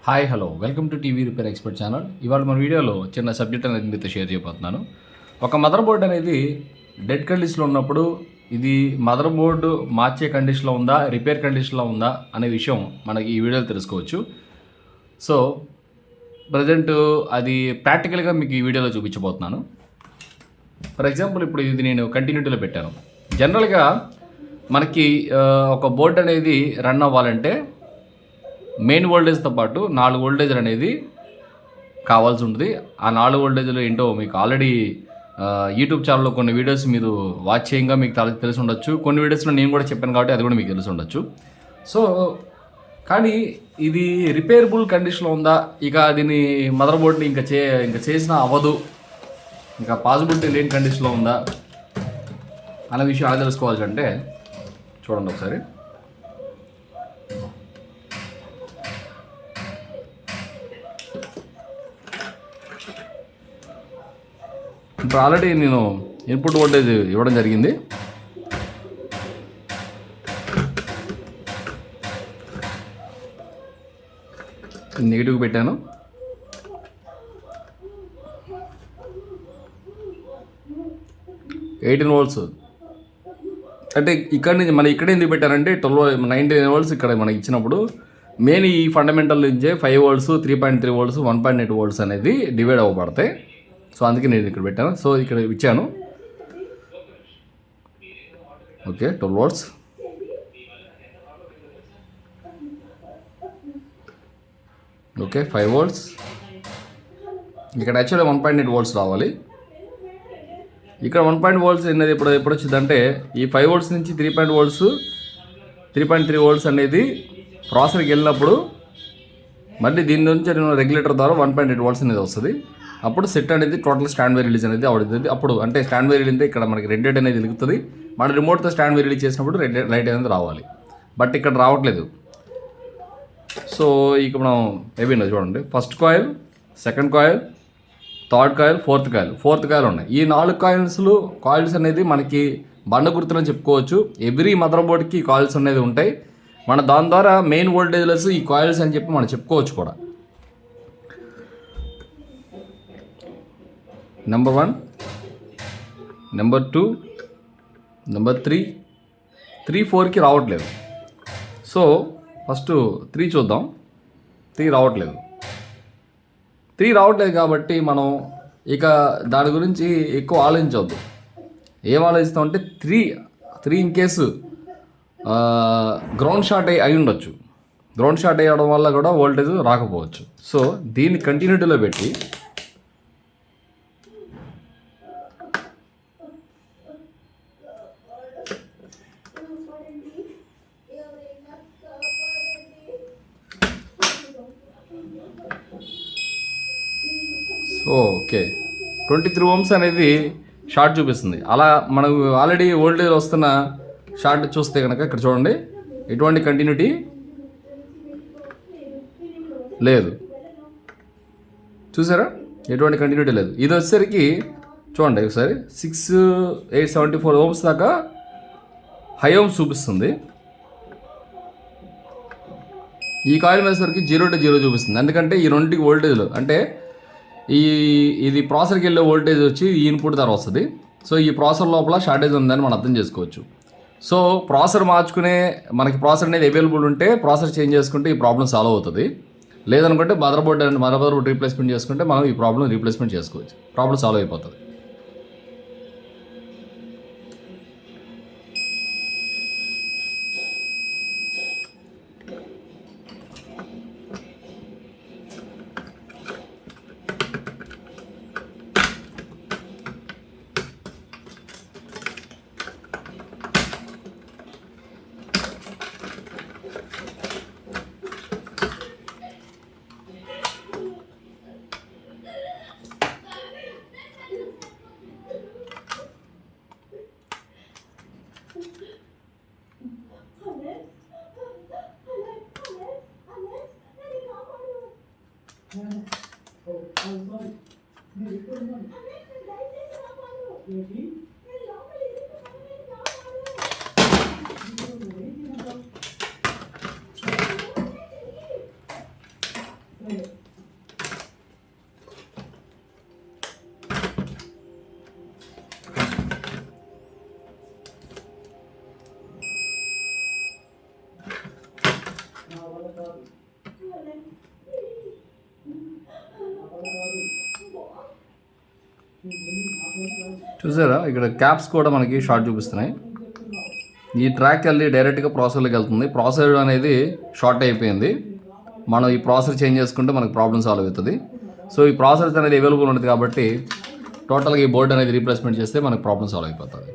Hi hello welcome to TV repair expert channel. ఇవాళ మన వీడియోలో చిన్న సబ్జెక్ట్ అనేది మీతో షేర్ చేయబోతున్నాను. ఒక మదర్ బోర్డ్ అనేది డెడ్ కండిషన్లో ఉన్నప్పుడు ఇది మదర్ బోర్డు మార్చే కండిషన్లో ఉందా, రిపేర్ కండిషన్లో ఉందా అనే విషయం మనకి ఈ వీడియోలో తెలుసుకోవచ్చు. సో ప్రజెంట్ అది ప్రాక్టికల్గా మీకు ఈ వీడియోలో చూపించబోతున్నాను. ఫర్ ఎగ్జాంపుల్ ఇప్పుడు ఇది నేను కంటిన్యూటీలో పెట్టాను. జనరల్గా మనకి ఒక బోర్డు అనేది రన్ అవ్వాలంటే మెయిన్ వోల్టేజ్తో పాటు 4 వోల్టేజ్లు అనేది కావాల్సి ఉంటుంది. ఆ 4 వోల్టేజ్లు ఏంటో మీకు ఆల్రెడీ యూట్యూబ్ ఛానల్లో కొన్ని వీడియోస్ మీరు వాచ్ చేయంగా మీకు తెలిసి ఉండొచ్చు. కొన్ని వీడియోస్లో నేను కూడా చెప్పాను కాబట్టి అది కూడా మీకు తెలిసి ఉండొచ్చు. సో కానీ ఇది రిపేరబుల్ కండిషన్లో ఉందా, ఇక దీన్ని మదర్ బోర్డ్ని ఇంకా చేసినా అవ్వదు, ఇంకా పాసిబిలిటీ లేని కండిషన్లో ఉందా అనే విషయం ఎలా తెలుసుకోవాల్సి అంటే చూడండి ఒకసారి. ఇప్పుడు ఆల్రెడీ నేను ఇన్పుట్ వోల్టేజ్ ఇవ్వడం జరిగింది. నెగిటివ్ పెట్టాను. $18 అంటే ఇక్కడ నుంచి మన ఇక్కడ ఎందుకు పెట్టారంటే 19 వోల్ట్స్ ఇక్కడ మనకి ఇచ్చినప్పుడు మెయిన్ ఈ ఫండమెంటల్ నుంచే 5 వోల్ట్స్, 3.3 వోల్ట్స్, 1.8 వోల్ట్స్ అనేది డివైడ్ అవ్వబడతాయి. సో అందుకే నేను ఇక్కడ పెట్టాను. సో ఇక్కడ ఇచ్చాను. Okay, 12 volts. Okay, 5 volts. ఇక్కడ యాక్చువల్లీ 1.8 వోల్ట్స్ రావాలి. ఇక్కడ 1.8 వోల్ట్స్ అనేది ఎప్పుడు వచ్చిందంటే ఈ 5 వోల్ట్స్ నుంచి 3.3 వోల్ట్స్ అనేది ప్రాసెసర్కి వెళ్ళినప్పుడు మళ్ళీ దీని నుంచి రెగ్యులేటర్ ద్వారా 1.8 వోల్ట్స్ అనేది వస్తుంది. అప్పుడు సెట్ అనేది టోటల్ స్టాండ్ బై రిలీజ్ అనేది అవుతుంది. అప్పుడు అంటే స్టాండ్ బై రిలీజ్ అంటే ఇక్కడ మనకి రెడ్ లైట్ అనేది వెలుగుతుంది. మన రిమోట్తో స్టాండ్ బై రిలీజ్ చేసినప్పుడు రెడ్ లైట్ అనేది రావాలి. బట్ ఇక్కడ రావట్లేదు. సో ఇక మనం ఏమైనా చూడండి, first coil, second coil, third coil, fourth coil ఉన్నాయి. ఈ 4 కాయిల్స్ అనేది మనకి బండ గుర్తులని చెప్పుకోవచ్చు. ఎవ్రీ మదర్ బోర్డ్కి కాయిల్స్ అనేది ఉంటాయి. మన దాని ద్వారా మెయిన్ వోల్టేజ్లెస్ ఈ కాయిల్స్ అని చెప్పి మనం చెప్పుకోవచ్చు కూడా. నెంబర్ 1, నెంబర్ 2, నెంబర్ 3, 4కి రావట్లేదు. సో ఫస్ట్ 3 చూద్దాం. 3 రావట్లేదు కాబట్టి మనం ఇక దాని గురించి ఎక్కువ ఆలోచించవద్దు. ఏం ఆలోచిస్తామంటే 3 ఇన్ కేసు గ్రౌండ్ షార్ట్ అయి ఉండొచ్చు. గ్రౌండ్ షార్ట్ అయ్యడం వల్ల కూడా వోల్టేజ్ రాకపోవచ్చు. సో దీన్ని కంటిన్యూటీలో పెట్టి ఓకే 23 ohms అనేది షార్ట్ చూపిస్తుంది. అలా మనకు ఆల్రెడీ వోల్టేజ్ వస్తున్న షార్ట్ చూస్తే కనుక ఇక్కడ చూడండి, ఎటువంటి కంటిన్యూటీ లేదు. చూసారా, ఎటువంటి కంటిన్యూటీ లేదు. ఇది వచ్చేసరికి చూడండి ఒకసారి 6874 ohms దాకా హై ohms చూపిస్తుంది. ఈ కాయిల్ వచ్చేసరికి 0 to 0 చూపిస్తుంది. ఎందుకంటే ఈ రెండింటికి వోల్టేజ్లు అంటే ఇది ప్రాసెసర్కి వెళ్ళే వోల్టేజ్ వచ్చి ఈ ఇన్పుట్ ద్వారా వస్తుంది. సో ఈ ప్రాసెసర్ లోపల షార్టేజ్ ఉందని మనం అర్థం చేసుకోవచ్చు. సో ప్రాసెసర్ మార్చుకునే మనకి ప్రాసెసర్ అనేది అవైలబుల్ ఉంటే ప్రాసెసర్ చేంజ్ చేసుకుంటే ఈ ప్రాబ్లం సాల్వ్ అవుతుంది. లేదనుకుంటే మదర్ బోర్డ్ రీప్లేస్మెంట్ చేసుకుంటే మనం ఈ ప్రాబ్లం రీప్లేస్మెంట్ చేసుకోవచ్చు. ప్రాబ్లం సాల్వ్ అయిపోతుంది. చూసారా ఇక్కడ క్యాప్స్ కూడా మనకి షార్ట్ చూపిస్తున్నాయి. ఈ ట్రాక్ వెళ్ళి డైరెక్ట్గా ప్రాసెసర్లోకి వెళ్తుంది. ప్రాసెసర్ అనేది షార్ట్ అయిపోయింది. మనం ఈ ప్రాసెసర్ చేంజ్ చేసుకుంటే మనకు ప్రాబ్లమ్ సాల్వ్ అవుతుంది. సో ఈ ప్రాసెసర్ అనేది అవైలబుల్ ఉంటుంది కాబట్టి టోటల్గా ఈ బోర్డు అనేది రీప్లేస్మెంట్ చేస్తే మనకు ప్రాబ్లమ్ సాల్వ్ అయిపోతుంది.